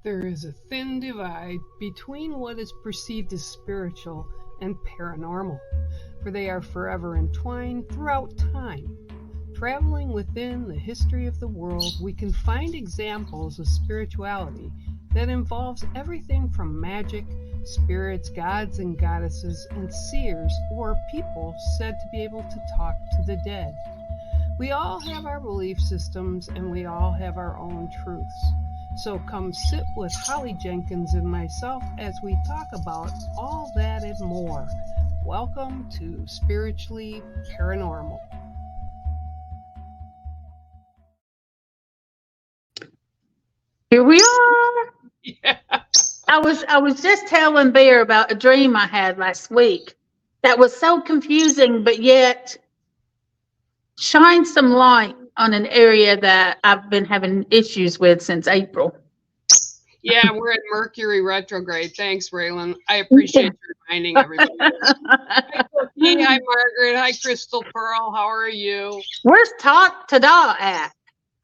There is a thin divide between what is perceived as spiritual and paranormal, for they are forever entwined throughout time. Traveling within the history of the world, we can find examples of spirituality that involves everything from magic, spirits, gods and goddesses, and seers or people said to be able to talk to the dead. We all have our belief systems and we all have our own truths. So come sit with Holly Jenkins and myself as we talk about all that and more. Welcome to Spiritually Paranormal. Here we are. Yeah. I was just telling Bear about a dream I had last week that was so confusing, but yet shined some light on an area that I've been having issues with since April. Yeah, we're in Mercury retrograde. Thanks, Raylan. I appreciate you reminding everybody. Hi, Cookie. Hi, Margaret. Hi, Crystal Pearl. How are you? Where's Tada at?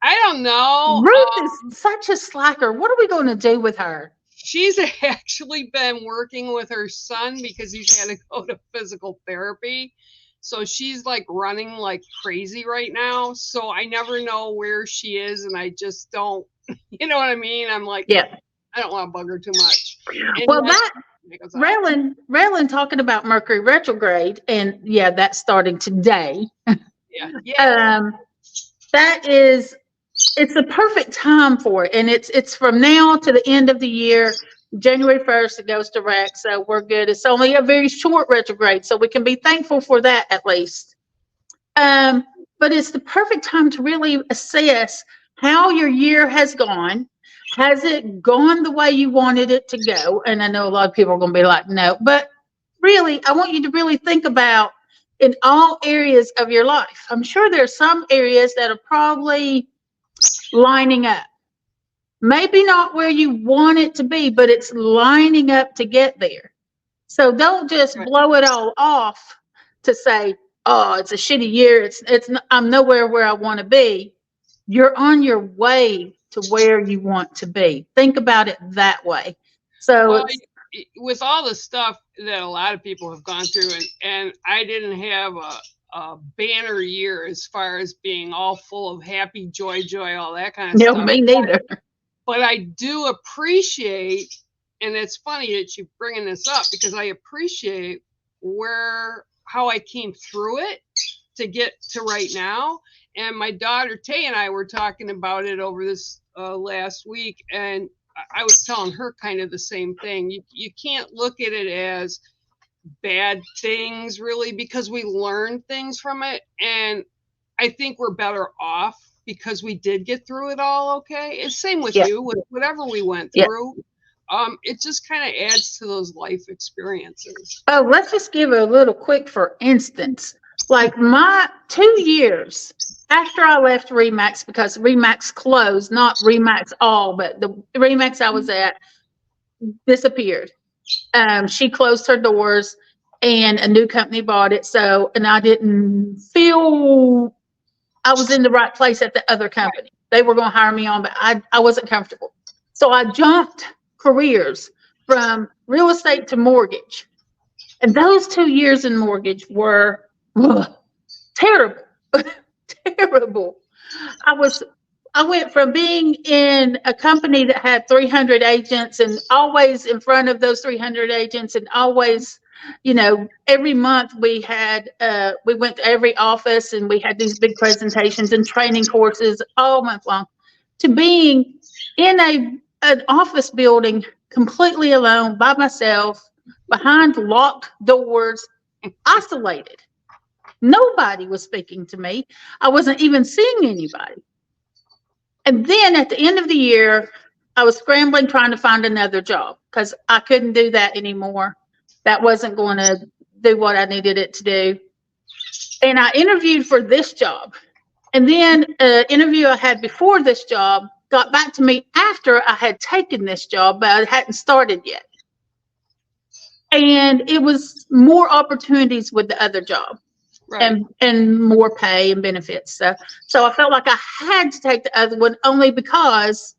I don't know. Ruth is such a slacker. What are we going to do with her? She's actually been working with her son because he's had to go to physical therapy. So she's like running like crazy right now. So I never know where she is, and I just don't, you know what I mean? I'm like, yeah, I don't want to bug her too much. And well, that Raylan talking about Mercury retrograde, and yeah, that's starting today. Yeah. That is, it's a perfect time for it, and it's from now to the end of the year. January 1st, it goes direct, so we're good. It's only a very short retrograde, so we can be thankful for that at least. But it's the perfect time to really assess how your year has gone. Has it gone the way you wanted it to go? And I know a lot of people are going to be like, no, but really, I want you to really think about in all areas of your life. I'm sure there's some areas that are probably lining up. Maybe not where you want it to be, but it's lining up to get there. So don't just blow it all off to say, oh, it's a shitty year. I'm nowhere where I want to be. You're on your way to where you want to be. Think about it that way. So with all the stuff that a lot of people have gone through, and I didn't have a banner year as far as being all full of happy, joy, all that kind of stuff. No, me neither. But I do appreciate, and it's funny that you're bringing this up because I appreciate how I came through it to get to right now. And my daughter Tay and I were talking about it over this last week, and I was telling her kind of the same thing. You can't look at it as bad things really, because we learn things from it, and I think we're better off because we did get through it all okay. It's same with you, with whatever we went through. It just kind of adds to those life experiences. Oh, let's just give a little quick for instance. Like my 2 years after I left Remax, because Remax closed, not Remax all, but the Remax I was at disappeared. She closed her doors and a new company bought it. So, and I didn't feel I was in the right place at the other company. They were going to hire me on, but I wasn't comfortable. So I jumped careers from real estate to mortgage. And those 2 years in mortgage were terrible, terrible. I went from being in a company that had 300 agents and always in front of those 300 agents and always, every month we went to every office and we had these big presentations and training courses all month long, to being in an office building completely alone by myself, behind locked doors, isolated. Nobody was speaking to me. I wasn't even seeing anybody. And then at the end of the year, I was scrambling trying to find another job because I couldn't do that anymore. That wasn't going to do what I needed it to do. And I interviewed for this job. And then an interview I had before this job got back to me after I had taken this job, but I hadn't started yet. And it was more opportunities with the other job. Right. And more pay and benefits. So I felt like I had to take the other one only because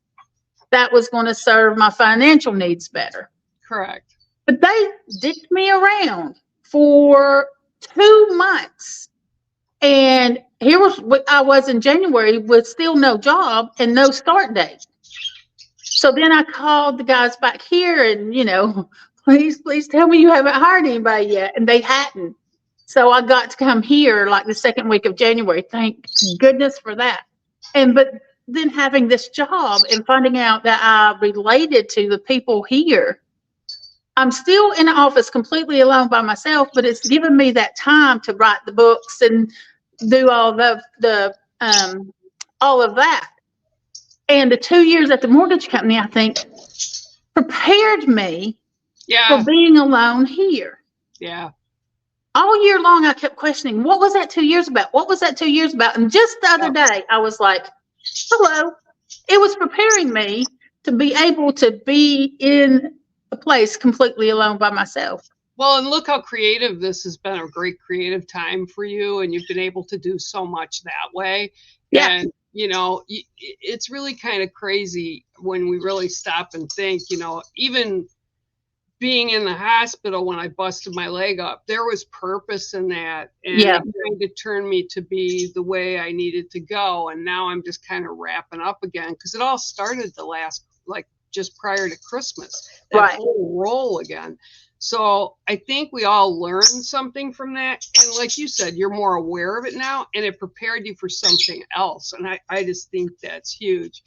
that was going to serve my financial needs better. Correct. But they dicked me around for 2 months. And here was what I was in January with still no job and no start date. So then I called the guys back here and, please tell me you haven't hired anybody yet. And they hadn't. So I got to come here like the second week of January. Thank goodness for that. But then having this job and finding out that I related to the people here, I'm still in the office completely alone by myself, but it's given me that time to write the books and do all all of that. And the 2 years at the mortgage company, I think, prepared me for being alone here. Yeah. All year long, I kept questioning, what was that 2 years about? What was that 2 years about? And just the other day, I was like, hello. It was preparing me to be able to be in a place completely alone by myself. Well, and look how creative this has been, a great creative time for you. And you've been able to do so much that way. Yeah. And, it's really kind of crazy when we really stop and think, even being in the hospital when I busted my leg up, there was purpose in that. And it kind of turned me to be the way I needed to go. And now I'm just kind of wrapping up again because it all started just prior to Christmas, that whole role again. So I think we all learned something from that. And like you said, you're more aware of it now and it prepared you for something else. And I just think that's huge.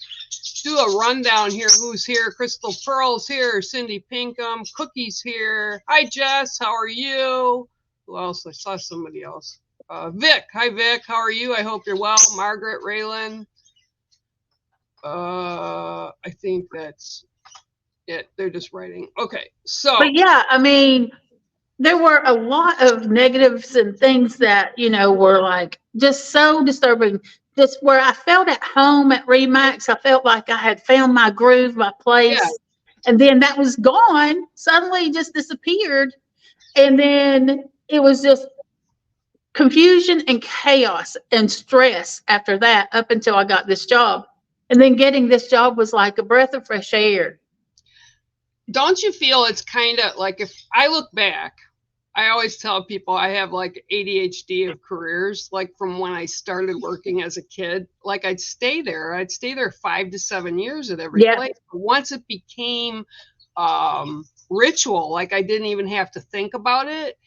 Do a rundown here. Who's here? Crystal Pearl's here. Cindy Pinkham. Cookie's here. Hi, Jess. How are you? Who else? I saw somebody else. Vic. Hi, Vic. How are you? I hope you're well. Margaret, Raylan. I think that's it. They're just writing. Okay. So. But yeah, I mean, there were a lot of negatives and things that, were like just so disturbing. Just where I felt at home at Remax, I felt like I had found my groove, my place. Yeah. And then that was gone. Suddenly it just disappeared. And then it was just confusion and chaos and stress after that up until I got this job. And then getting this job was like a breath of fresh air. Don't you feel it's kind of like, if I look back, I always tell people I have like ADHD of careers, like from when I started working as a kid, like I'd stay there 5 to 7 years at every place. But once it became ritual, like I didn't even have to think about it,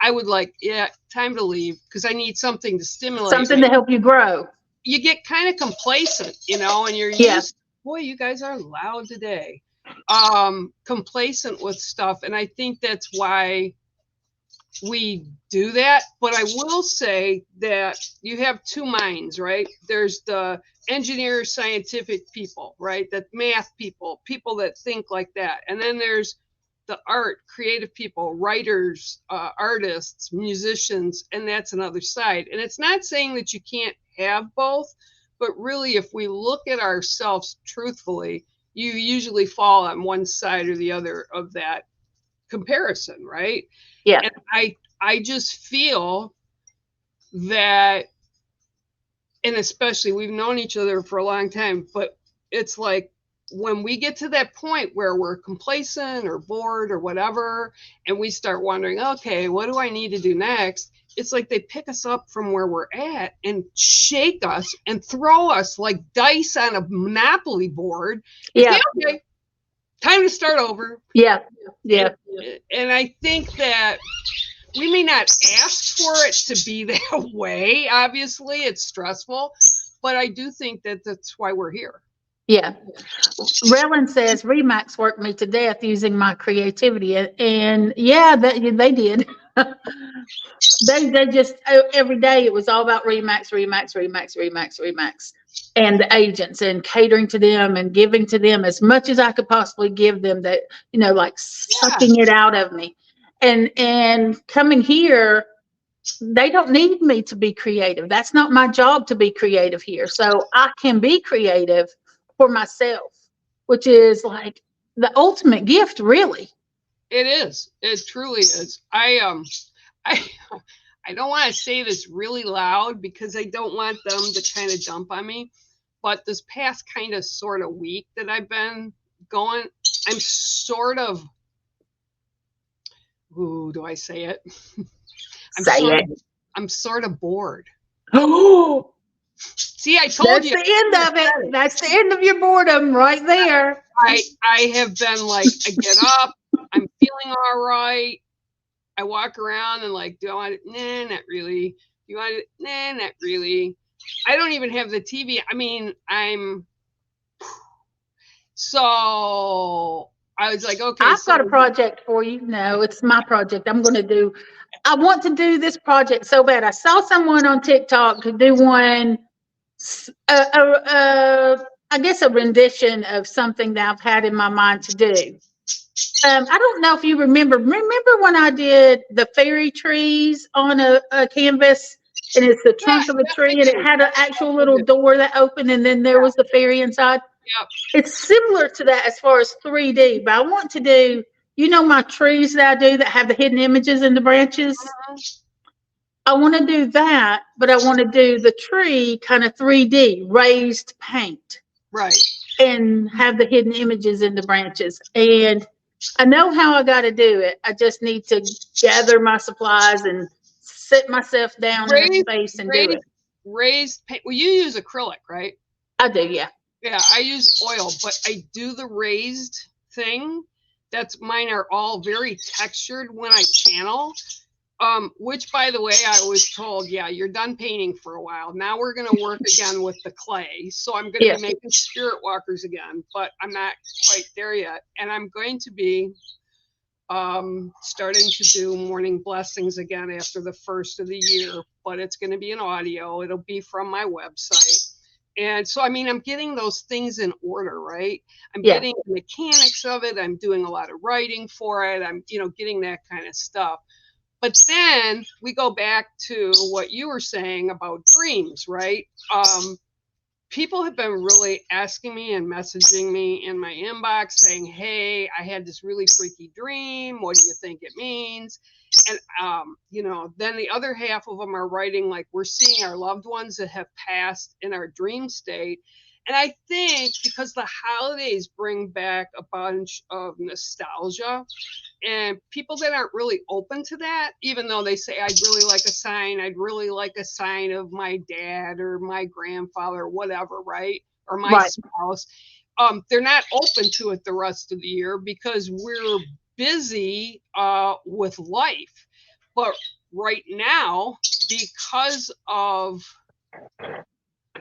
I would time to leave because I need something to stimulate. Something to help you grow. You get kind of complacent, and you're used, boy, you guys are loud today. Complacent with stuff. And I think that's why we do that. But I will say that you have two minds, right? There's the engineer, scientific people, right? That math people that think like that. And then there's the art, creative people, writers, artists, musicians, and that's another side. And it's not saying that you can't have both, but really, if we look at ourselves truthfully, you usually fall on one side or the other of that comparison, right? Yeah. And I just feel that, and especially we've known each other for a long time, but it's like when we get to that point where we're complacent or bored or whatever, and we start wondering, okay, what do I need to do next? It's like they pick us up from where we're at and shake us and throw us like dice on a Monopoly board. Yeah. Okay, time to start over. Yeah. Yeah. And I think that we may not ask for it to be that way. Obviously, it's stressful, but I do think that that's why we're here. Yeah. Rellin says Remax worked me to death using my creativity. And yeah, they did. They just, every day it was all about Remax, and the agents and catering to them and giving to them as much as I could possibly give them, that, like sucking it out of me. And coming here, they don't need me to be creative. That's not my job to be creative here. So I can be creative for myself, which is like the ultimate gift, really. It is. It truly is. I don't want to say this really loud because I don't want them to kind of dump on me, but this past kind of sort of week that I've been going, I'm sort of, ooh, do I say it? I'm sort of bored. Oh, see, I told you. That's the end of it. That's the end of your boredom right there. I have been like, I get up, I'm feeling all right. I walk around and like, do I want it? Nah, not really. Do you want it? Nah, not really. I don't even have the TV. I mean, so I was like, okay. I've got a project for you. No, it's my project. I want to do this project so bad. I saw someone on TikTok to do one, I guess a rendition of something that I've had in my mind to do. I don't know if you remember when I did the fairy trees on a canvas, and it's the trunk of a tree, and it had an actual little door that opened, and then there was the fairy inside. Yep. It's similar to that as far as 3D, but I want to do, my trees that I do that have the hidden images in the branches. I want to do that, but I want to do the tree kind of 3D, raised paint. Right. And have the hidden images in the branches. And I know how I got to do it. I just need to gather my supplies and sit myself down in a space and do it. Raised paint. Well, you use acrylic, right? I do, yeah. Yeah, I use oil, but I do the raised thing. Mine are all very textured when I channel. Which, by the way, I was told, yeah, you're done painting for a while. Now we're going to work again with the clay. So I'm going to be making spirit walkers again, but I'm not quite there yet. And I'm going to be starting to do morning blessings again after the first of the year, but it's going to be an audio. It'll be from my website. And so, I mean, I'm getting those things in order, right? I'm getting the mechanics of it. I'm doing a lot of writing for it. I'm, getting that kind of stuff. But then we go back to what you were saying about dreams, right? People have been really asking me and messaging me in my inbox saying, hey, I had this really freaky dream. What do you think it means? And, then the other half of them are writing like, we're seeing our loved ones that have passed in our dream state. And I think because the holidays bring back a bunch of nostalgia, and people that aren't really open to that, even though they say, I'd really like a sign of my dad or my grandfather or whatever, right? Or my spouse. They're not open to it the rest of the year because we're busy with life. But right now, because of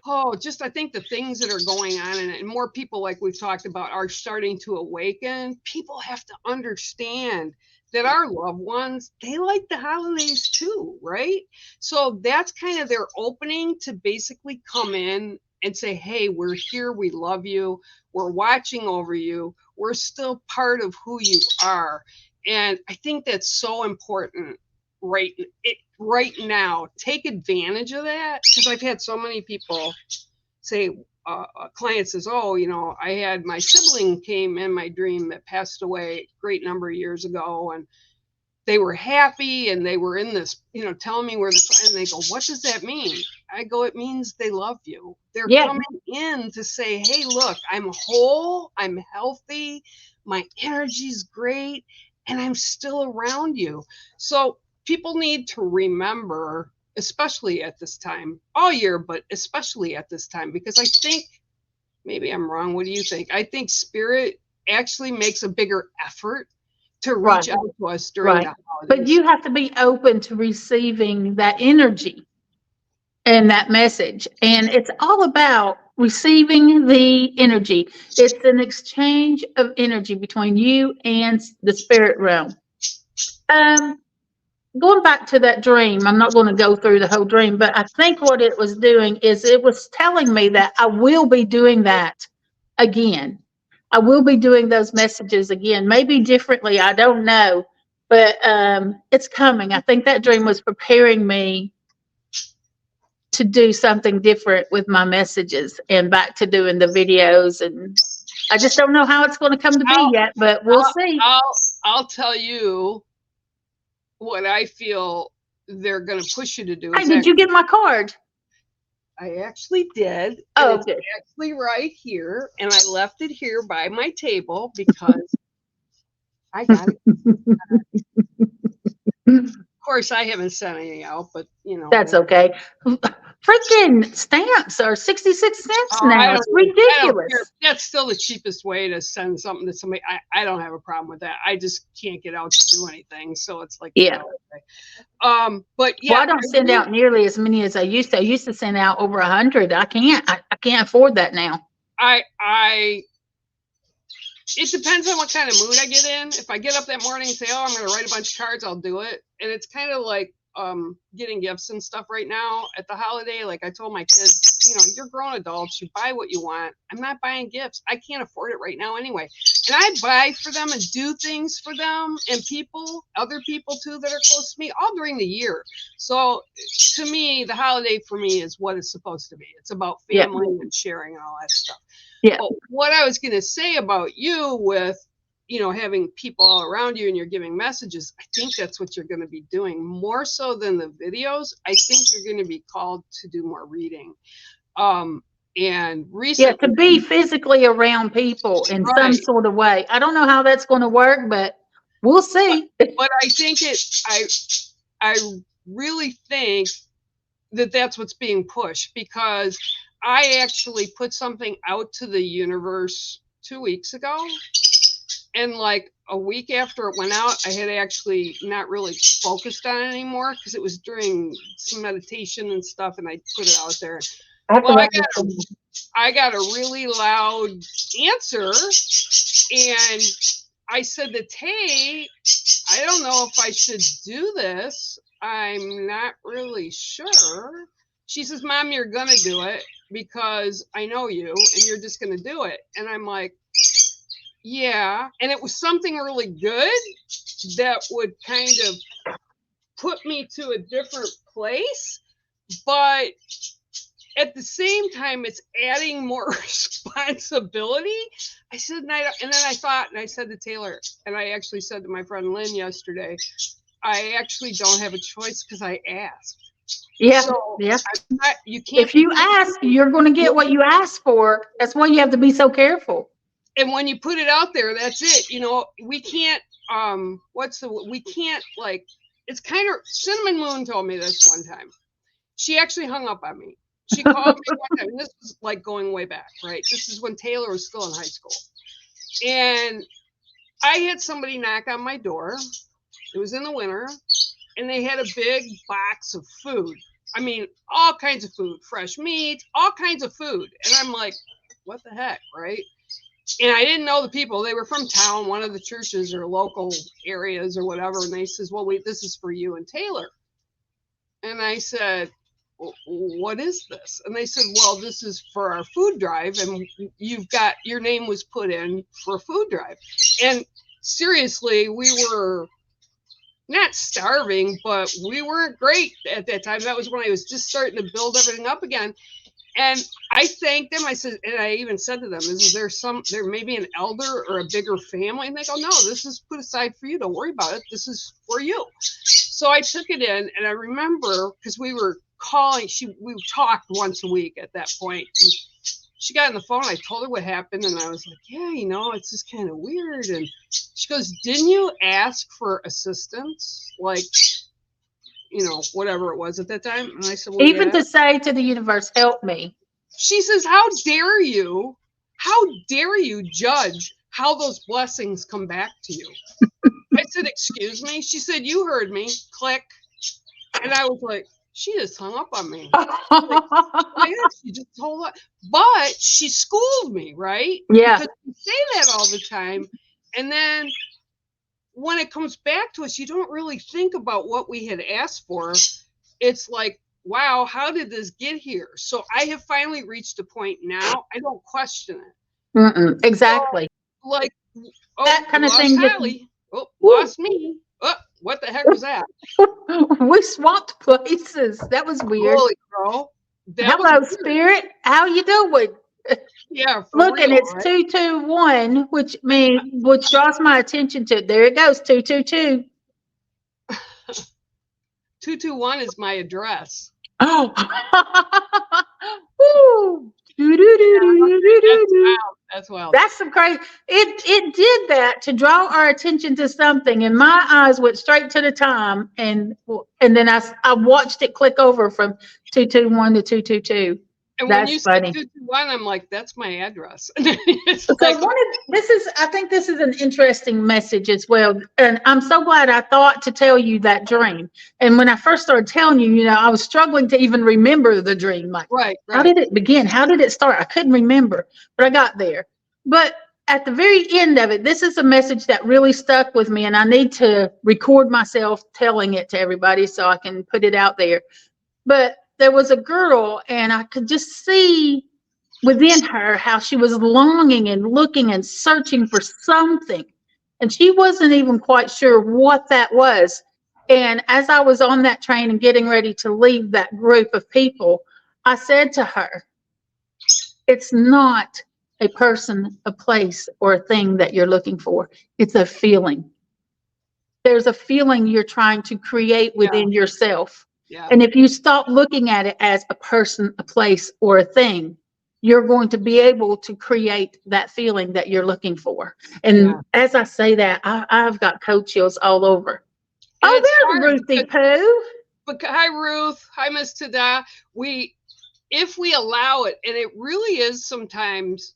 I think the things that are going on and more people, like we've talked about, are starting to awaken. People have to understand that our loved ones, they like the holidays too, right? So that's kind of their opening to basically come in and say, hey, we're here. We love you. We're watching over you. We're still part of who you are. And I think that's so important right now. Take advantage of that, because I've had so many people say, a client says, I had my sibling came in my dream that passed away a great number of years ago, and they were happy and they were in this, telling me and they go, what does that mean? I go, it means they love you. They're coming in to say, hey, look, I'm whole, I'm healthy, my energy's great, and I'm still around you. So people need to remember, especially at this time, all year, but especially at this time, because I think, maybe I'm wrong. What do you think? I think spirit actually makes a bigger effort to reach out to us during the holidays. But you have to be open to receiving that energy and that message. And it's all about receiving the energy. It's an exchange of energy between you and the spirit realm. Going back to that dream, I'm not going to go through the whole dream, but I think what it was doing is it was telling me that I will be doing that again. I will be doing those messages again, maybe differently. I don't know, but it's coming. I think that dream was preparing me to do something different with my messages and back to doing the videos. And I just don't know how it's going to come to be yet, but we'll see. I'll tell you what I feel they're going to push you to do. Hey, did you get my card? I actually did. And Oh, it's good. actually right here. And I left it here by my table because I got it. Of course, I haven't sent anything out, but That's okay. Freaking stamps are 66 cents oh, now. It's I don't care. ridiculous. That's still the cheapest way to send something to somebody. I don't have a problem with that. I just can't get out to do anything. So it's like, Yeah. oh, okay. But Well, yeah, I don't send out nearly as many as I used to. I used to send out over 100. I can't. I can't afford that now. I it depends on what kind of mood I get in. If I get up that morning and say, "Oh, I'm going to write a bunch of cards," I'll do it. And it's kind of like getting gifts and stuff right now at the holiday. Like I told my kids, you're grown adults. You buy what you want. I'm not buying gifts. I can't afford it right now anyway. And I buy for them and do things for them and other people too that are close to me, all during the year. So to me, the holiday for me is what it's supposed to be. It's about family and sharing and all that stuff. Yeah. But what I was going to say about you with, having people all around you and you're giving messages, I think that's what you're going to be doing more so than the videos. I think you're going to be called to do more reading. And recently, to be physically around people in some sort of way. I don't know how that's going to work, but we'll see. But I think I really think that that's what's being pushed, because I actually put something out to the universe 2 weeks ago. And like a week after it went out, I had actually not really focused on it anymore because it was during some meditation and stuff, and I put it out there. Well, I got a really loud answer, and I said to Tay, I don't know if I should do this. I'm not really sure. She says, Mom, you're going to do it because I know you and you're just going to do it. And I'm like, yeah. And it was something really good that would kind of put me to a different place. But at the same time, it's adding more responsibility. I said, and then I thought, and I said to Taylor, and I actually said to my friend Lynn yesterday, I actually don't have a choice because I asked. Yeah. So yeah. You can't. If you ask, you're going to get what you ask for. That's why you have to be so careful. And when you put it out there, that's it. We can't, we can't, like, it's kind of, Cinnamon Moon told me this one time. She actually hung up on me. She called me one time, and this was like going way back, right? This is when Taylor was still in high school. And I had somebody knock on my door. It was in the winter, and they had a big box of food. I mean, all kinds of food, fresh meat, all kinds of food. And I'm like, what the heck, right? And I didn't know the people. They were from town, one of the churches or local areas or whatever. And they says, well, wait, this is for you and Taylor. And I said, what is this? And they said, well, this is for our food drive, and your name was put in for a food drive. And seriously, we were not starving, but we weren't great at that time. That was when I was just starting to build everything up again. And I thanked them. I said, and I even said to them, is there may be an elder or a bigger family? And they go, no, this is put aside for you. Don't worry about it. This is for you. So I took it in, and I remember, because we were calling, we talked once a week at that point. And she got on the phone. I told her what happened, and I was like, yeah, it's just kind of weird. And she goes, didn't you ask for assistance? Like, whatever it was at that time. And I said, well, even yeah. to say to the universe, help me. She says, how dare you judge how those blessings come back to you? I said, excuse me? She said, you heard me. Click. And I was like, she just hung up on me. She just told her. But she schooled me, right? Yeah. Because we say that all the time. And then when it comes back to us, you don't really think about what we had asked for. It's like, wow, how did this get here? So I have finally reached a point now, I don't question it. Exactly. So, like, that kind of thing. Holly. Lost me. What the heck was that? We swapped places. That was weird. Holy crow. Hello, Spirit. How you doing? Yeah. Look, real, and it's right? 221, which draws my attention to. There it goes, 222. 221 is my address. Oh, That's wild. That's some crazy. It did that to draw our attention to something, and my eyes went straight to the time, and then I watched it click over from 221 to 222. And when That's you said funny. 221, I'm like, that's my address. It's So like, I think this is an interesting message as well, and I'm so glad I thought to tell you that dream. And when I first started telling you, I was struggling to even remember the dream. Like, right. how did it begin? How did it start? I couldn't remember, but I got there. But at the very end of it, this is a message that really stuck with me, and I need to record myself telling it to everybody so I can put it out there. But there was a girl, and I could just see within her how she was longing and looking and searching for something. And she wasn't even quite sure what that was. And as I was on that train and getting ready to leave that group of people, I said to her, it's not a person, a place, or a thing that you're looking for. It's a feeling. There's a feeling you're trying to create within yourself. Yeah. And if you stop looking at it as a person, a place, or a thing, you're going to be able to create that feeling that you're looking for. And as I say that, I've got cold chills all over. And there's Ruthie Pooh. But hi, Ruth. Hi, Miss Tada. If we allow it, and it really is sometimes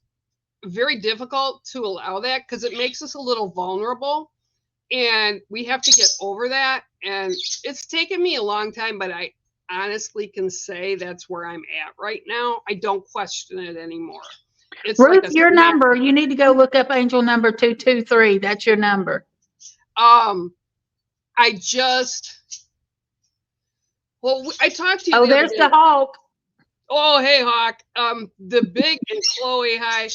very difficult to allow that because it makes us a little vulnerable, and we have to get over that. And it's taken me a long time, but I honestly can say that's where I'm at right now. I don't question it anymore. It's Ruth, like your number, you need to go look up angel number 223. That's your number. I talked to you. Oh, there's the Hawk. Oh, hey, Hawk. The big, and Chloe, hi.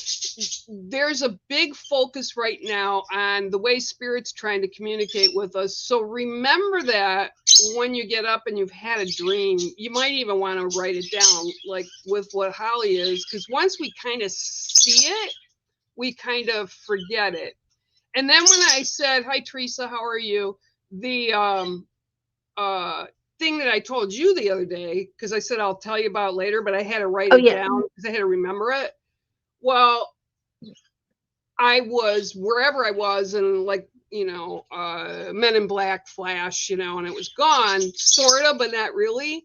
There's a big focus right now on the way Spirit's trying to communicate with us. So remember that when you get up and you've had a dream, you might even want to write it down, like with what Holly is, because once we kind of see it, we kind of forget it. And then when I said, hi, Teresa, how are you? The thing that I told you the other day, because I said I'll tell you about it later, but I had to write it down because I had to remember it. Well, I was wherever I was, and like, Men in Black flash, and it was gone, sort of, but not really.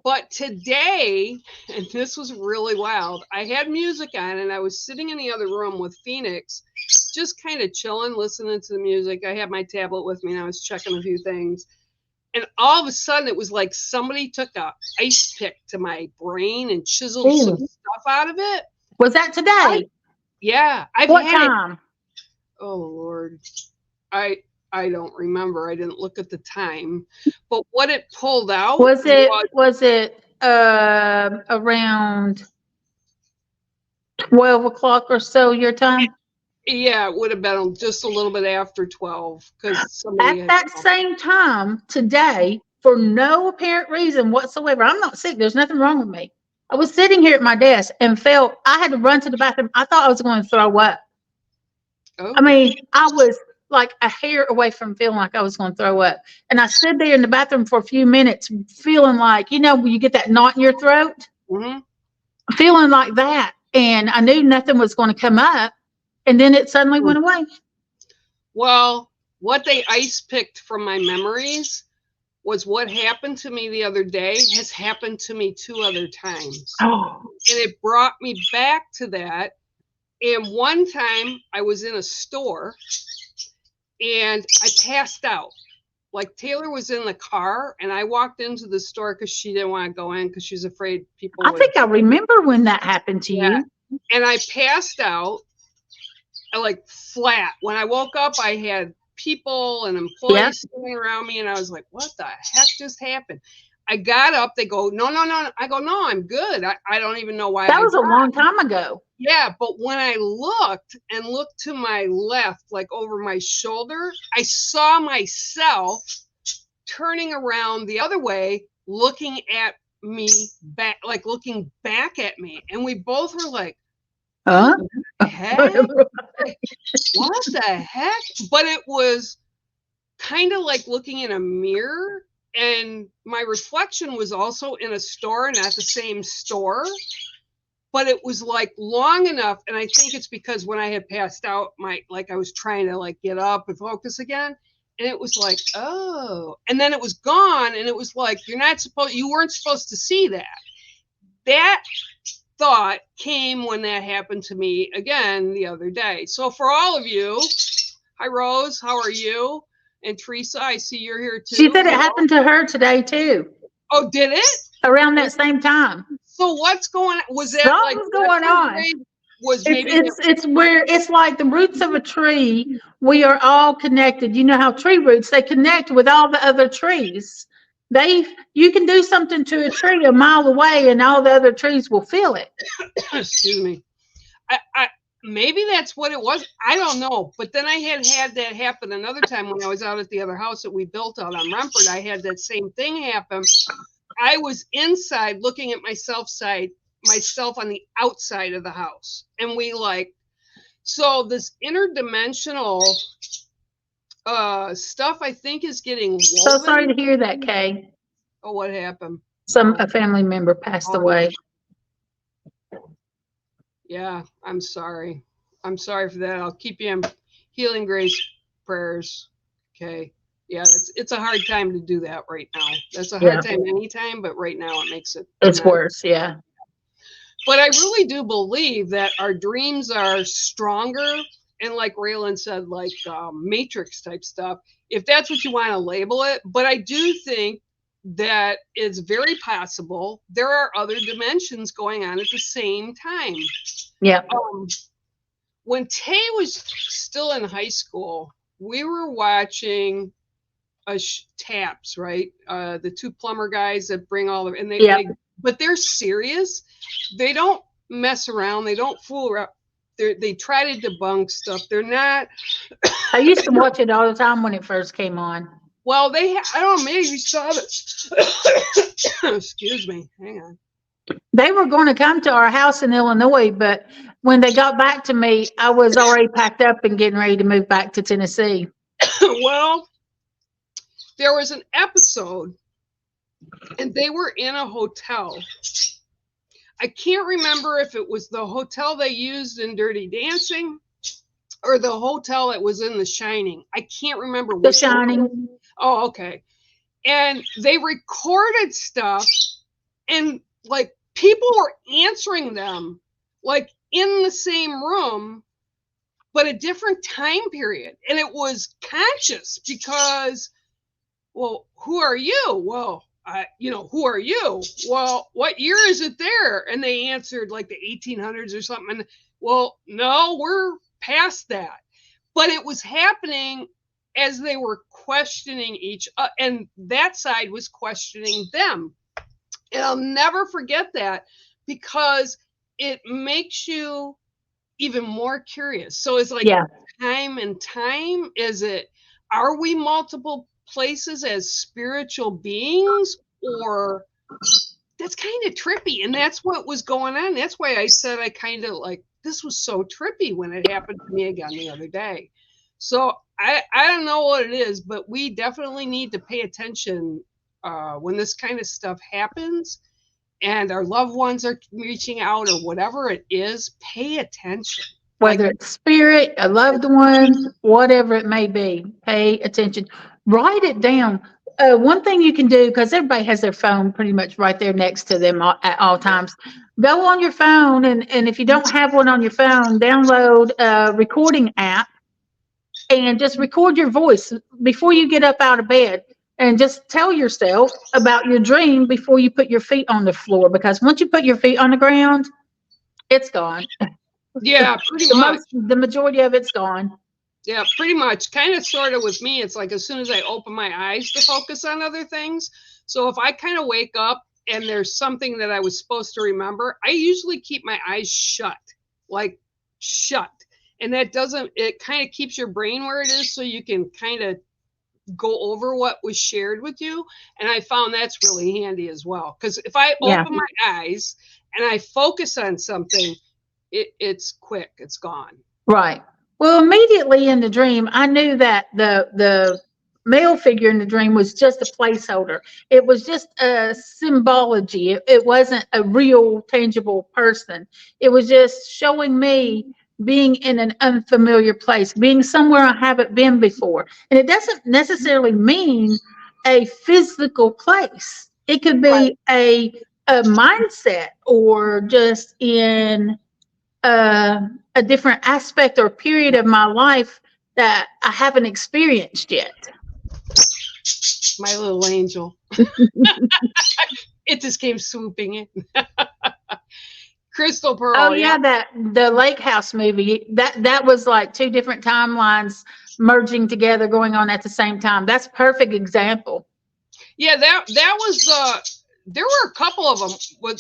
But today, and this was really wild, I had music on, and I was sitting in the other room with Phoenix, just kind of chilling, listening to the music. I had my tablet with me, and I was checking a few things. And all of a sudden, it was like somebody took an ice pick to my brain and chiseled some stuff out of it. Was that today? What time? Oh, Lord. I don't remember. I didn't look at the time. But what it pulled out was it around 12 o'clock or so your time? Yeah, it would have been just a little bit after 12. At that same time today, for no apparent reason whatsoever, I'm not sick. There's nothing wrong with me. I was sitting here at my desk and felt I had to run to the bathroom. I thought I was going to throw up. Oh. I mean, I was like a hair away from feeling like I was going to throw up. And I stood there in the bathroom for a few minutes feeling like, when you get that knot in your throat, feeling like that. And I knew nothing was going to come up. And then it suddenly went away. Well, what they ice picked from my memories was what happened to me the other day has happened to me 2 other times. Oh. And it brought me back to that. And one time I was in a store and I passed out. Like Taylor was in the car and I walked into the store because she didn't want to go in because she was afraid people would. I think I remember when that happened to you. And I passed out. Like flat. When I woke up, I had people and employees sitting around me, and I was like, what the heck just happened? I got up. They go, no. I go, no, I'm good. I don't even know why. That was a long time ago. Yeah, but when I looked to my left, like over my shoulder, I saw myself turning around the other way, looking at me back, like looking back at me. And we both were like, huh? Heck? What the heck? But it was kind of like looking in a mirror, and my reflection was also in a store, not the same store. but it was like long enough. And I think it's because when I had passed out, I was trying to like get up and focus again. And it was like, oh, and then it was gone. And it was like, you weren't supposed to see that. That thought came when that happened to me again the other day. So for all of you, hi Rose, how are you? And Teresa, I see you're here too. She said it happened to her today too. Oh, did it? Around that same time. So what's going on? Was that something's going on? It's where it's like the roots of a tree. We are all connected. You know how tree roots, they connect with all the other trees. You can do something to a tree a mile away and all the other trees will feel it. Excuse me. I maybe that's what it was. I don't know. But then I had that happen another time when I was out at the other house that we built out on Rumford. I had that same thing happen. I was inside looking at myself on the outside of the house. And so this interdimensional stuff I think is getting woven. So sorry to hear that, Kay. Oh, what happened? A family member passed away. Yeah, I'm sorry. I'm sorry for that. I'll keep you in healing grace prayers. Okay. Yeah, it's a hard time to do that right now. That's a hard time anytime, but right now it makes it. It's worse, yeah. But I really do believe that our dreams are stronger. And like Raylan said, like Matrix type stuff, if that's what you want to label it. But I do think that it's very possible there are other dimensions going on at the same time. Yeah. When Tay was still in high school, we were watching Taps, right? The two plumber guys that bring all of, and but they're serious. They don't mess around. They don't fool around. They try to debunk stuff. They're not. I used to watch it all the time when it first came on. Well, I don't know, maybe you saw this. Excuse me. Hang on. They were going to come to our house in Illinois, but when they got back to me, I was already packed up and getting ready to move back to Tennessee. Well, there was an episode, and they were in a hotel. I can't remember if it was the hotel they used in Dirty Dancing or the hotel that was in The Shining. I can't remember which. The Shining. Oh, okay. And they recorded stuff, and like people were answering them like in the same room, but a different time period. And it was conscious because, well, who are you? Well, who are you? Well, what year is it there? And they answered like the 1800s or something. And, well, no, we're past that. But it was happening as they were questioning and that side was questioning them. And I'll never forget that because it makes you even more curious. So it's like time and time. Are we multiple places as spiritual beings, or that's kind of trippy? And that's what was going on. That's why I said I kind of like, this was so trippy when it happened to me again the other day. So I don't know what it is, but we definitely need to pay attention when this kind of stuff happens and our loved ones are reaching out or whatever it is. Pay attention. Whether it's spirit, a loved one, whatever it may be, pay attention. Write it down. One thing you can do, because everybody has their phone pretty much right there next to them at all times. Go on your phone, and if you don't have one on your phone, download a recording app and just record your voice before you get up out of bed. And just tell yourself about your dream before you put your feet on the floor. Because once you put your feet on the ground, it's gone. Yeah, pretty much. The majority of it's gone. Yeah, pretty much. Kind of sort of with me, it's like as soon as I open my eyes to focus on other things. So if I kind of wake up and there's something that I was supposed to remember, I usually keep my eyes shut. And it kind of keeps your brain where it is so you can kind of go over what was shared with you. And I found that's really handy as well. Because if I open my eyes and I focus on something, it's quick, it's gone. Right. Well, immediately in the dream, I knew that the male figure in the dream was just a placeholder. It was just a symbology. It wasn't a real, tangible person. It was just showing me being in an unfamiliar place, being somewhere I haven't been before. And it doesn't necessarily mean a physical place. It could Right. be a mindset, or just in a different aspect or period of my life that I haven't experienced yet. My little angel. It just came swooping in. Crystal Pearl. Oh yeah, that the Lake House movie, that was like two different timelines merging together, going on at the same time. That's a perfect example. Yeah, that was there were a couple of them.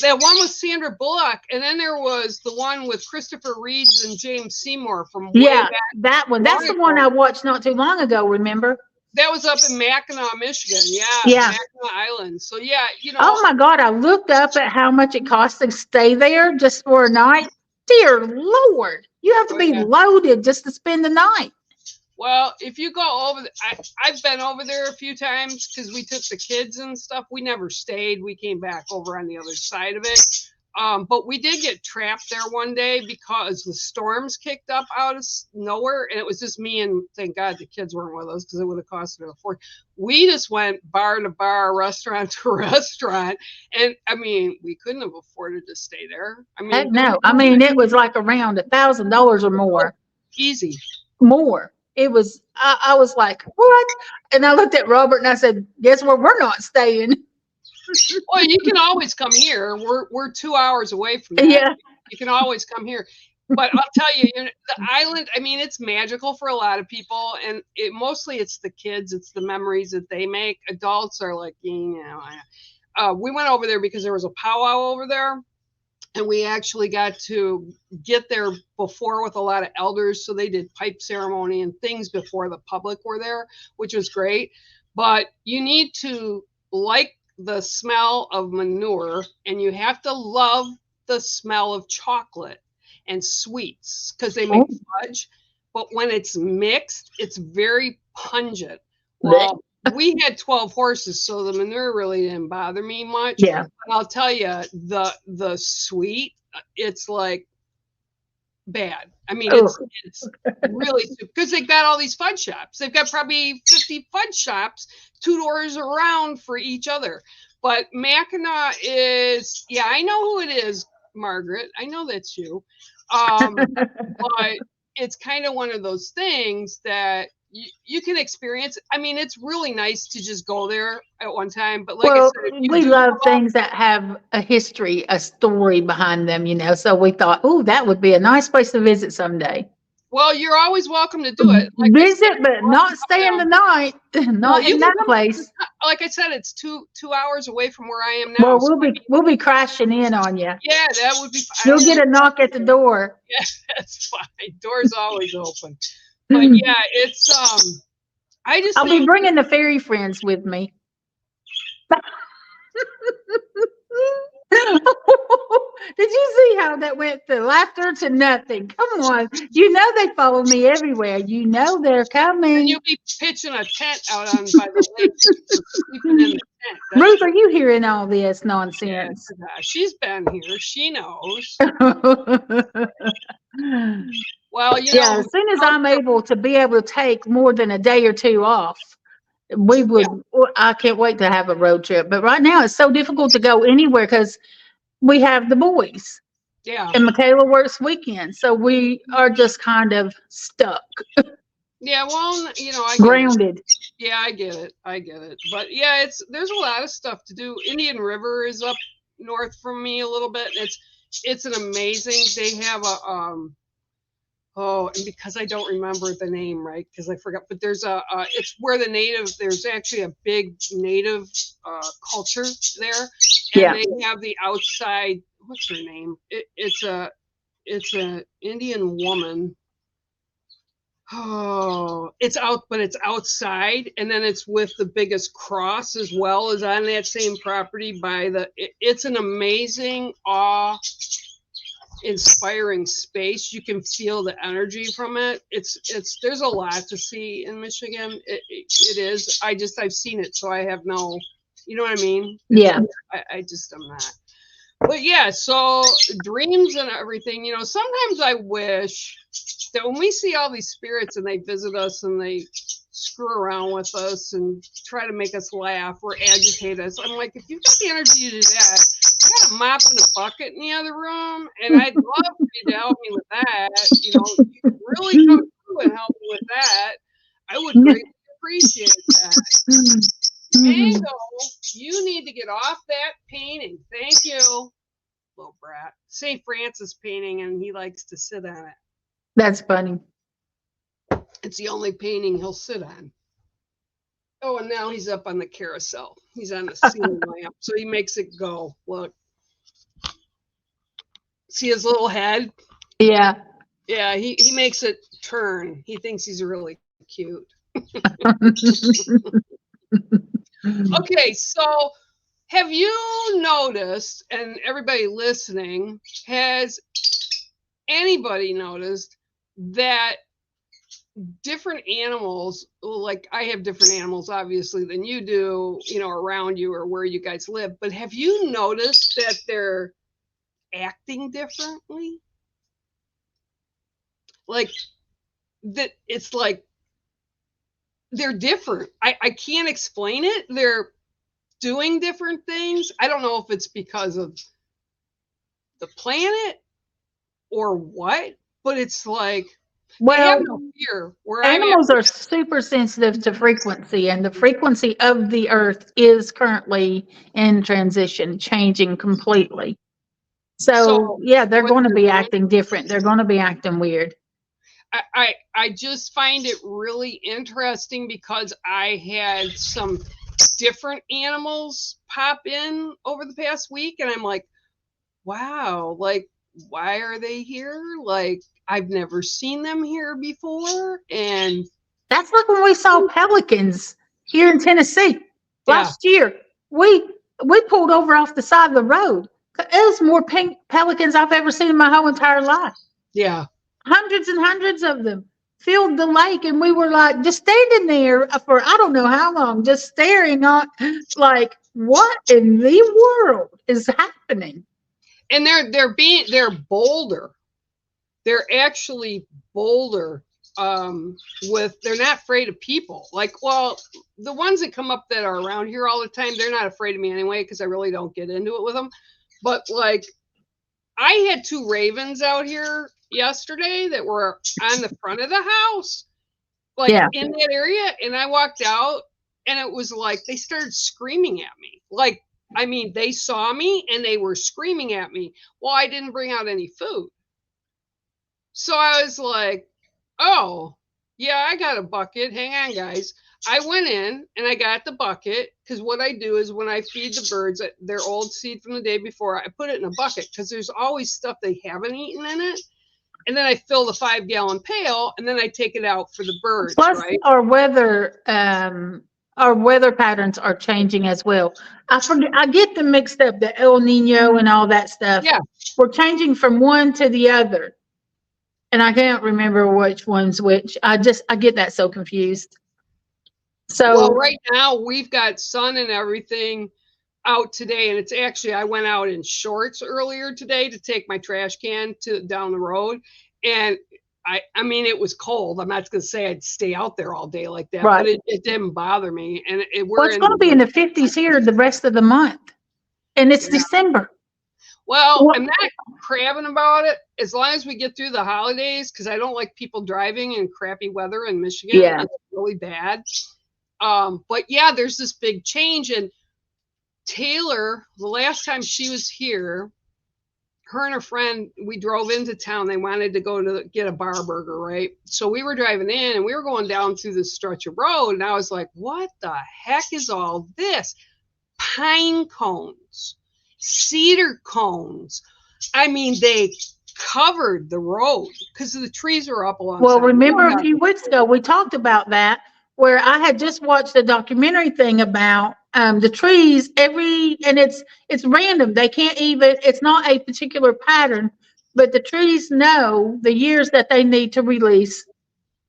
That one was Sandra Bullock, and then there was the one with Christopher Reeves and James Seymour from way Yeah, back. that one. That's the one I watched not too long ago, remember? That was up in Mackinac, Michigan. Yeah, Yeah. Mackinac Island. So yeah, Oh my God, I looked up at how much it costs to stay there just for a night. Dear Lord, you have to be loaded just to spend the night. Well, if you go over, I've been over there a few times because we took the kids and stuff. We never stayed. We came back over on the other side of it. But we did get trapped there one day because the storms kicked up out of nowhere, and it was just me, and thank God the kids weren't with us because it would have cost us a fortune. We just went bar to bar, restaurant to restaurant, and I mean, we couldn't have afforded to stay there. I mean, heck no. I mean, it was like around $1,000 or more. Easy. More. It was. I was like, what? And I looked at Robert and I said, guess where we're not staying. Well, you can always come here. We're 2 hours away from that. Yeah. You can always come here. But I'll tell you, the island, I mean, it's magical for a lot of people. And mostly it's the kids. It's the memories that they make. Adults are like, we went over there because there was a powwow over there. And we actually got to get there before with a lot of elders. So they did pipe ceremony and things before the public were there, which was great. But you need to like the smell of manure, and you have to love the smell of chocolate and sweets because they make fudge. But when it's mixed, it's very pungent. Well, we had 12 horses, so the manure really didn't bother me much. Yeah. But I'll tell you, the sweet, it's like bad. I mean, it's really, because they've got all these fudge shops. They've got probably 50 fudge shops, 2 doors around for each other. But Mackinac is, yeah, I know who it is, Margaret. I know that's you. But it's kind of one of those things that you can experience. I mean, it's really nice to just go there at one time. But like I said, we love things that have a history, a story behind them, So we thought, oh, that would be a nice place to visit someday. Well, you're always welcome to do it. Like visit, but not stay in the night. Not in that place. Like I said, it's 2 hours away from where I am now. Well, we'll be crashing in on you. Yeah, that would be fine. You'll get a knock at the door. Yeah, that's fine. Door's always open. But yeah, it's I'll be bringing the fairy friends with me. Did you see how that went to laughter to nothing? Come on. They follow me everywhere. They're coming. And you'll be pitching a tent out on by the lake. Sleeping in the tent. Ruth, are you hearing all this nonsense? Yeah, she's been here. She knows. Well, as soon as I'm able to take more than a day or two off, we would. Yeah. I can't wait to have a road trip. But right now, it's so difficult to go anywhere because we have the boys. Yeah. And Michaela works weekends, so we are just kind of stuck. Yeah, well, I grounded. Yeah, I get it. But yeah, there's a lot of stuff to do. Indian River is up north from me a little bit. It's an amazing. They have a and because I don't remember the name, right? Because I forgot. But there's it's where there's actually a big native culture there. And they have the outside, what's her name? It's a Indian woman. Oh, it's outside, and then it's with the biggest cross as well as on that same property it's an amazing inspiring space. You can feel the energy from it. There's a lot to see in Michigan. It is. I've seen it, so I have no, you know what I mean? Yeah. I just am not. But yeah, so dreams and everything, sometimes I wish that when we see all these spirits and they visit us and they screw around with us and try to make us laugh or agitate us, I'm like, if you've got the energy to do that, I got a mop and a bucket in the other room, and I'd love for you to help me with that. You really come through and help me with that. I would greatly appreciate that. Mango, you need to get off that painting. Thank you, little brat. St. Francis painting, and he likes to sit on it. That's funny. It's the only painting he'll sit on. Oh, and now he's up on the carousel. He's on the ceiling lamp, so he makes it go. Look. See his little head? Yeah. Yeah, he makes it turn. He thinks he's really cute. Okay, so have you noticed, and everybody listening, has anybody noticed that different animals, like I have different animals obviously than you do, around you or where you guys live, but have you noticed that they're acting differently? Like that, it's like they're different. I can't explain it. They're doing different things. I don't know if it's because of the planet or what, but it's like, they have no fear. Animals are super sensitive to frequency, and the frequency of the earth is currently in transition, changing completely. So yeah, they're going to be acting different. They're going to be acting weird. I just find it really interesting because I had some different animals pop in over the past week, and I'm like, wow, like, why are they here? Like, I've never seen them here before. And that's like when we saw pelicans here in Tennessee last year. We pulled over off the side of the road. It was more pink pelicans I've ever seen in my whole entire life. Yeah. Hundreds and hundreds of them filled the lake, and we were like just standing there for I don't know how long, just staring on, like, what in the world is happening? And they're bolder. They're actually bolder. They're not afraid of people. Like, well, the ones that come up that are around here all the time, they're not afraid of me anyway, because I really don't get into it with them. But like, I had 2 ravens out here yesterday that were on the front of the house, like in that area, and I walked out, and it was like they started screaming at me. Like, I mean, they saw me and they were screaming at me. Well, I didn't bring out any food. So I was like, oh, yeah, I got a bucket. Hang on, guys. I went in and I got the bucket, because what I do is when I feed the birds their old seed from the day before, I put it in a bucket because there's always stuff they haven't eaten in it. And then I fill the 5-gallon pail, and then I take it out for the birds. Plus, right? Our weather patterns are changing as well. I get them mixed up, the El Nino and all that stuff. Yeah. We're changing from one to the other, and I can't remember which one's which. I get that so confused. So, well, right now we've got sun and everything out today, and it's actually, I went out in shorts earlier today to take my trash can down the road, and I mean, it was cold. I'm not going to say I'd stay out there all day like that, but it didn't bother me. And it's going to be in the 50s here the rest of the month, and it's December. Well, I'm not crabbing about it as long as we get through the holidays, because I don't like people driving in crappy weather in Michigan. Yeah. It's really bad. But yeah, there's this big change. And Taylor, the last time she was here, her and her friend, we drove into town. They wanted to go to get a bar burger, right? So we were driving in, and we were going down through this stretch of road, and I was like, what the heck is all this? Pine cones, cedar cones. I mean, they covered the road because the trees were up along. Well, remember a few weeks ago, we talked about that, where I had just watched a documentary thing about the trees and it's random. They can't even, it's not a particular pattern. but the trees know the years that they need to release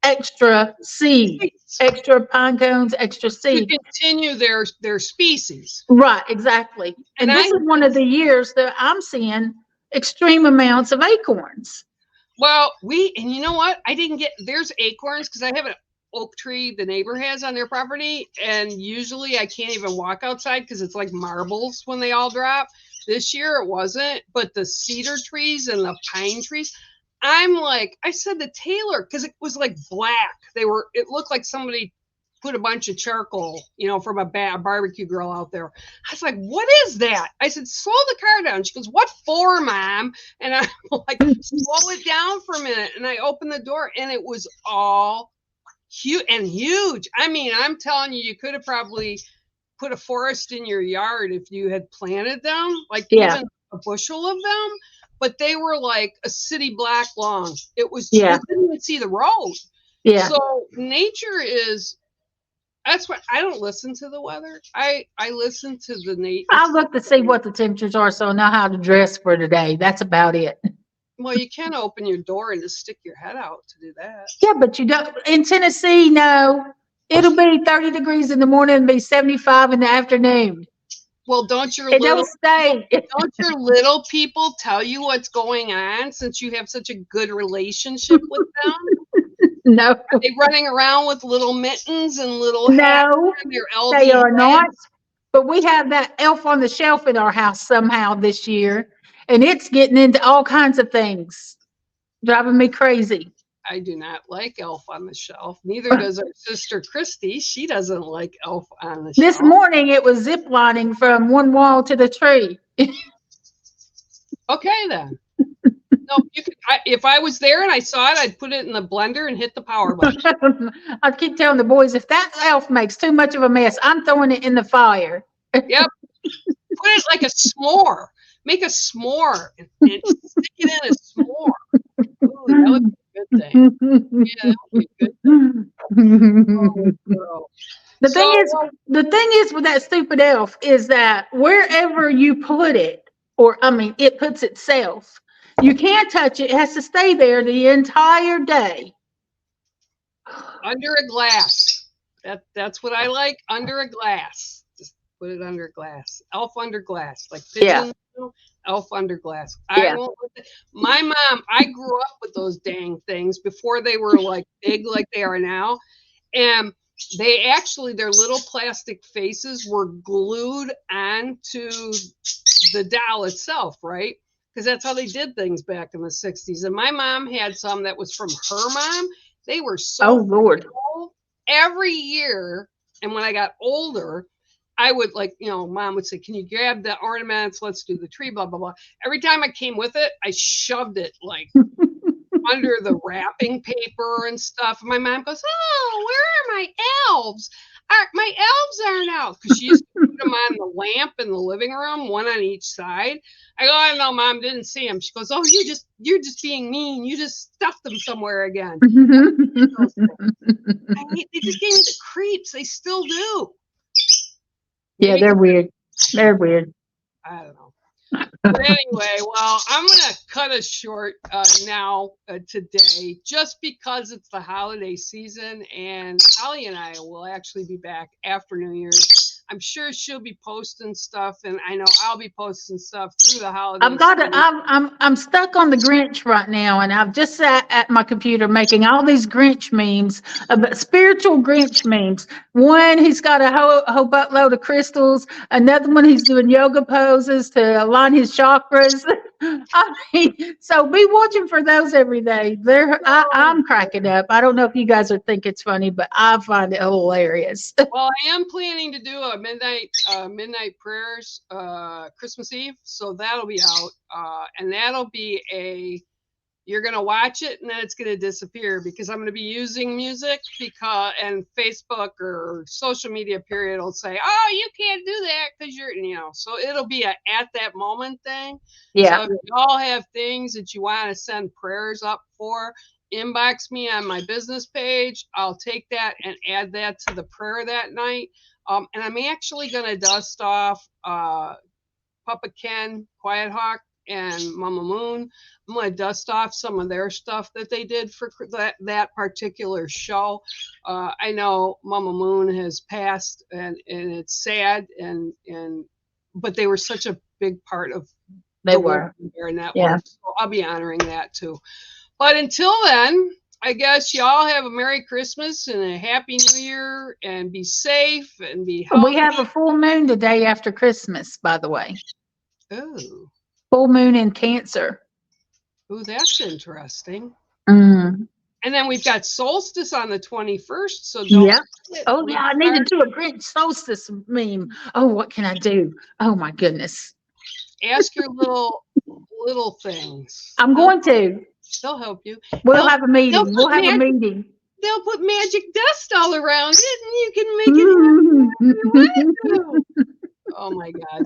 extra seed, extra pine cones, extra To seed. continue their species. Right, exactly. And And this is one of the years that I'm seeing extreme amounts of acorns. well, and you know what? I didn't get, there's acorns because I have an oak tree the neighbor has on their property. And usually I can't even walk outside because it's like marbles when they all drop. This year it wasn't, but the cedar trees and the pine trees, I'm like, I said to Taylor, because it was like black. It looked like somebody put a bunch of charcoal, from a barbecue grill out there. I was like, what is that? I said, slow the car down. She goes, what for, Mom? And I'm like, slow it down for a minute. And I opened the door and it was all huge. I mean, I'm telling you, you could have probably put a forest in your yard if you had planted them, like even a bushel of them. But they were like a city block long. It was, you couldn't even see the road. Yeah. So nature is, that's why I don't listen to the weather. I listen to the nature. I look to see what the temperatures are so I know how to dress for today. That's about it. Well, you can open your door and just stick your head out to do that. Yeah, but you don't. In Tennessee, no. It'll be 30 degrees in the morning and be 75 in the afternoon. Well, don't your little people tell you what's going on since you have such a good relationship with them? No. Are they running around with little mittens and little hats and their LV they are not. But we have that elf on the shelf in our house somehow this year, and it's getting into all kinds of things, driving me crazy. I do not like Elf on the Shelf. Neither does our sister Christy. She doesn't like Elf on the Shelf. This morning it was ziplining from one wall to the tree. Okay, then. No, you could. If I was there and I saw it, I'd put it in the blender and hit the power button. I keep telling the boys, if that elf makes too much of a mess, I'm throwing it in the fire. Yep. Put it like a s'more. Make a s'more and stick it in a s'more. Ooh, that would be a good thing. Yeah, that would be a good thing. Oh, the thing is with that stupid elf is that wherever you put it, it puts itself. You can't touch it. It has to stay there the entire day. Under a glass. That's what I like. Under a glass. Just put it under glass. Elf under glass. Like pigeon, elf under glass. I won't. My mom, I grew up with those dang things before they were like big like they are now. And they actually, their little plastic faces were glued onto the doll itself, right? Because that's how they did things back in the 60s. And my mom had some that was from her mom. They were so cool. Every year, and when I got older, I would Mom would say, can you grab the ornaments? Let's do the tree, blah, blah, blah. Every time I came with it, I shoved it like under the wrapping paper and stuff. And my mom goes, oh, where are my elves? My elves aren't out. Because she used to put them on the lamp in the living room, one on each side. I go, I know, Mom, didn't see them. She goes, oh, you're just being mean. You just stuffed them somewhere again. They just gave me the creeps. They still do. Yeah, they're weird. They're weird. I don't know. But anyway, well, I'm going to cut us short now today just because it's the holiday season, and Holly and I will actually be back after New Year's. I'm sure she'll be posting stuff, and I know I'll be posting stuff through the holidays. I'm stuck on the Grinch right now, and I've just sat at my computer making all these Grinch memes, spiritual Grinch memes. One, he's got a whole buttload of crystals. Another one, he's doing yoga poses to align his chakras. So be watching for those every day. I'm cracking up. I don't know if you guys think it's funny, but I find it hilarious. Well, I am planning to do a midnight prayers Christmas Eve, so that'll be out, and that'll be you're going to watch it and then it's going to disappear because I'm going to be using music and Facebook or social media period will say, oh, you can't do that because so it'll be at that moment thing. So if you all have things that you want to send prayers up for, inbox me on my business page. I'll take that and add that to the prayer that night. And I'm actually going to dust off Papa Ken, Quiet Hawk, and Mama Moon. I'm going to dust off some of their stuff that they did for that particular show. I know Mama Moon has passed, and it's sad, but they were such a big part of They were. Bear Network. Yeah. So I'll be honoring that too. But until then, I guess y'all have a Merry Christmas and a Happy New Year, and be safe and be healthy. We have a full moon the day after Christmas, by the way. Oh. Full moon in Cancer. Oh, that's interesting. Mm. And then we've got solstice on the 21st. So don't. Yeah. Oh, yeah. I need to do a Grinch solstice meme. Oh, what can I do? Oh, my goodness. Ask your little things. I'm going to. They'll help you. We'll have a meeting. We'll have a meeting. They'll put magic dust all around it, and you can make it happen whenever you want to. Oh my God.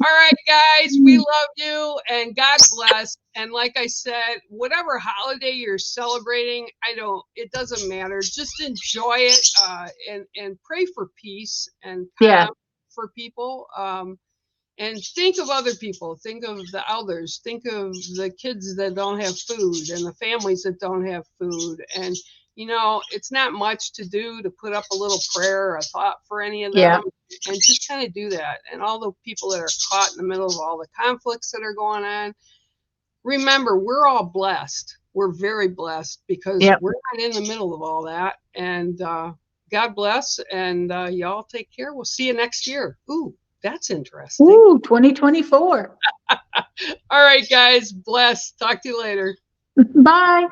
All right, guys, we love you, and God bless. And like I said, whatever holiday you're celebrating, it doesn't matter. Just enjoy it, and pray for peace and calm for people. And think of other people. Think of the elders. Think of the kids that don't have food, and the families that don't have food. And it's not much to do to put up a little prayer or a thought for any of them. Yeah. And just kind of do that. And all the people that are caught in the middle of all the conflicts that are going on, remember, we're all blessed. We're very blessed because we're not in the middle of all that. And God bless, and y'all take care. We'll see you next year. Ooh, that's interesting. Ooh, 2024. All right, guys, bless. Talk to you later. Bye.